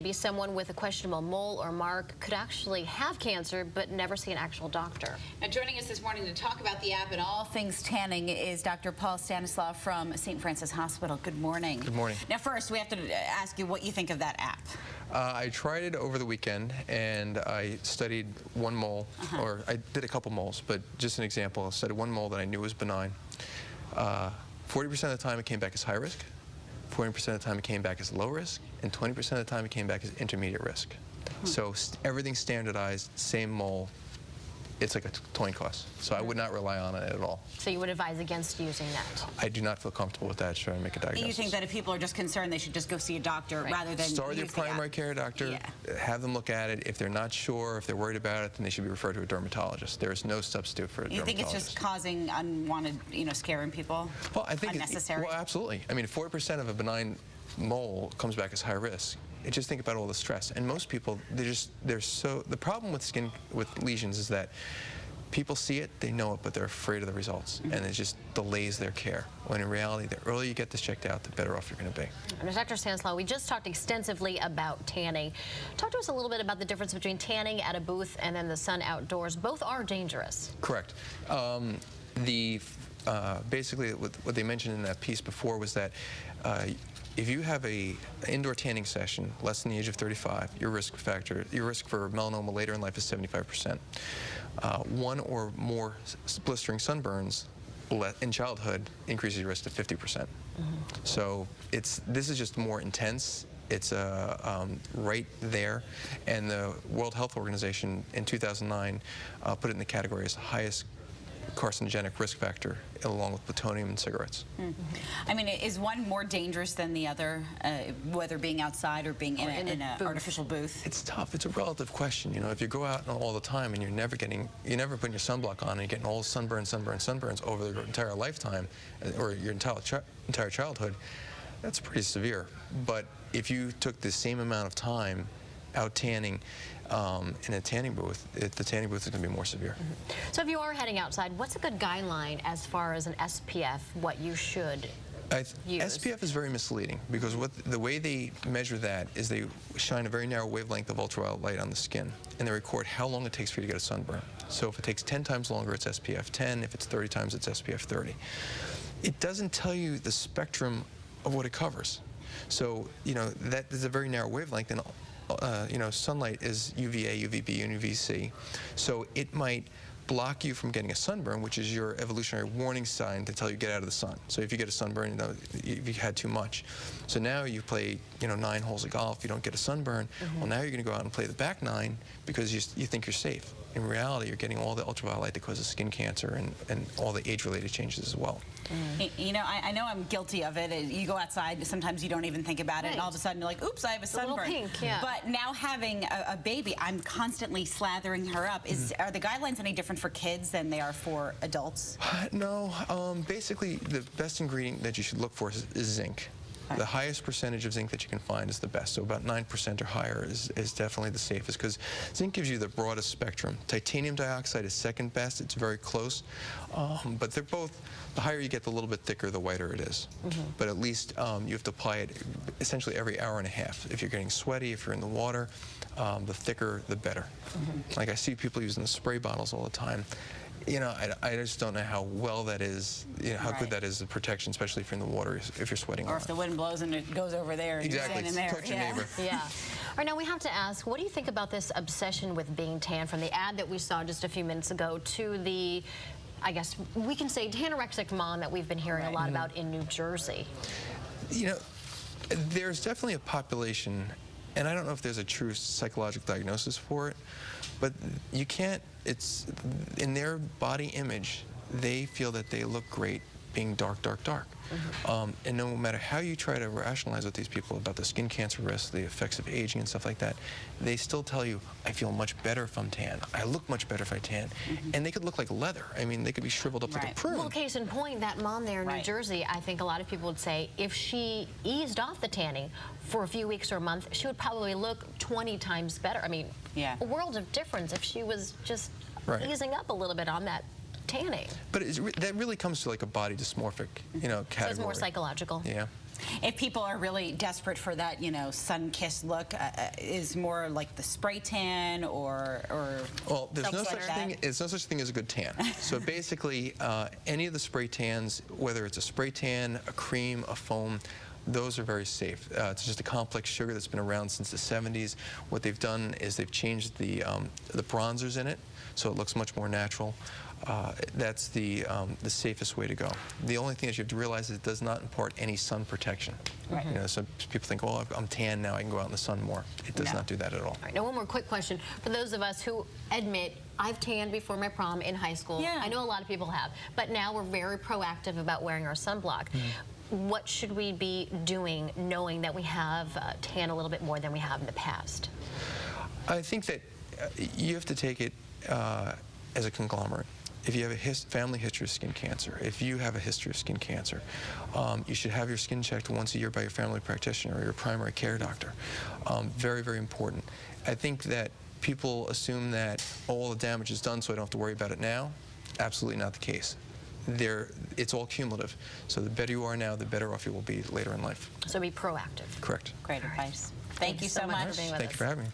Maybe someone with a questionable mole or mark could actually have cancer but never see an actual doctor. Now, joining us this morning to talk about the app and all things tanning is Dr. Stanislaw from St. Francis Hospital. Good morning. Good morning. Now, first, we have to ask you what you think of that app. I tried it over the weekend, and I studied one mole, or I did a couple moles, but just an example, I studied one mole that I knew was benign. 40% of the time it came back as high risk, 40% of the time it came back as low risk, and 20% of the time it came back as intermediate risk. So everything's standardized, same mole. It's like a coin toss. So I would not rely on it at all. So you would advise against using that? I do not feel comfortable with that trying to make a diagnosis. You think that if people are just concerned, they should just go see a doctor rather than start with your primary care doctor, have them look at it. If they're not sure, if they're worried about it, then they should be referred to a dermatologist. There is no substitute for a dermatologist. You think it's just causing unwanted, scaring people? Well, I think unnecessary? Well, absolutely. I mean, 40% of a benign mole comes back as high risk. Just think about all the stress. And most people, the problem with lesions is that people see it, they know it, but they're afraid of the results, and it just delays their care. When in reality, the earlier you get this checked out, the better off you're going to be. And Dr. Stanislaw, we just talked extensively about tanning. Talk to us a little bit about the difference between tanning at a booth and then the sun outdoors. Both are dangerous. Correct. Basically, what they mentioned in that piece before was that if you have an indoor tanning session less than the age of 35, your risk for melanoma later in life is 75%. One or more blistering sunburns in childhood increases your risk to 50%. So this is just more intense. It's right there, and the World Health Organization in 2009 put it in the category as the highest carcinogenic risk factor, along with plutonium and cigarettes. I mean, is one more dangerous than the other, whether being outside or being in an artificial booth? It's tough. It's a relative question. If you go out all the time and you're never putting your sunblock on and you're getting all sunburns over your entire lifetime or your entire childhood, that's pretty severe. But if you took the same amount of time out tanning in a tanning booth, the tanning booth is going to be more severe. So if you are heading outside, what's a good guideline as far as an SPF, what you should use? SPF is very misleading because the way they measure that is they shine a very narrow wavelength of ultraviolet light on the skin, and they record how long it takes for you to get a sunburn. So if it takes 10 times longer, it's SPF 10. If it's 30 times, it's SPF 30. It doesn't tell you the spectrum of what it covers. So, that is a very narrow wavelength, and sunlight is UVA, UVB, and UVC. So it might block you from getting a sunburn, which is your evolutionary warning sign to tell you get out of the sun. So if you get a sunburn, you've had too much. So now you play, 9 holes of golf, you don't get a sunburn. Well, now you're going to go out and play the back 9 because you think you're safe. In reality, you're getting all the ultraviolet light that causes skin cancer and all the age-related changes as well. I know I'm guilty of it. You go outside, sometimes you don't even think about it, and all of a sudden you're like, oops, I have a sunburn. A little pink, yeah. But now having a baby, I'm constantly slathering her up. Are the guidelines any different for kids than they are for adults? No. Basically, the best ingredient that you should look for is zinc. The highest percentage of zinc that you can find is the best. So about 9% or higher is definitely the safest, because zinc gives you the broadest spectrum. Titanium dioxide is second best. It's very close. But they're both, the higher you get, the little bit thicker, the whiter it is. But at least you have to apply it essentially every hour and a half. If you're getting sweaty, if you're in the water, the thicker, the better. Like I see people using the spray bottles all the time. I just don't know how well that is, how good that is, the protection, especially if you're in the water, if you're sweating a lot. Or if the wind blows and it goes over there and exactly. you're standing there. Touch your neighbor. Yeah. All right, now we have to ask, what do you think about this obsession with being tan, from the ad that we saw just a few minutes ago to the, I guess we can say, tanorexic mom that we've been hearing a lot about in New Jersey? There's definitely a population, and I don't know if there's a true psychological diagnosis for it, but you can't, it's in their body image, they feel that they look great being dark, dark, dark. And no matter how you try to rationalize with these people about the skin cancer risk, the effects of aging and stuff like that, they still tell you, I feel much better if I'm tan. I look much better if I tan. And they could look like leather. I mean, they could be shriveled up like a prune. Well, case in point, that mom there in New Jersey, I think a lot of people would say if she eased off the tanning for a few weeks or a month, she would probably look 20 times better. I mean, a world of difference if she was just easing up a little bit on that tanning. But that really comes to like a body dysmorphic, category. So it's more psychological. Yeah. If people are really desperate for that, you know, sun-kissed look, is more like the spray tan or well, there's no such like thing. There's no such thing as a good tan. So basically, any of the spray tans, whether it's a spray tan, a cream, a foam, those are very safe. It's just a complex sugar that's been around since the 70s. What they've done is they've changed the bronzers in it, so it looks much more natural. That's the safest way to go. The only thing that you have to realize is it does not impart any sun protection. Right. You know, some people think, oh, I'm tan now, I can go out in the sun more. It does not do that at all. All right, now one more quick question. For those of us who admit, I've tanned before my prom in high school. Yeah. I know a lot of people have, but now we're very proactive about wearing our sunblock. What should we be doing knowing that we have tan a little bit more than we have in the past? I think that you have to take it as a conglomerate. If you have a family history of skin cancer, if you have a history of skin cancer, you should have your skin checked once a year by your family practitioner or your primary care doctor. Very, very important. I think that people assume that all the damage is done so I don't have to worry about it now. Absolutely not the case. It's all cumulative. So the better you are now, the better off you will be later in life. So be proactive. Correct. Great advice. Thank you so much for being with us. Thank you for having me.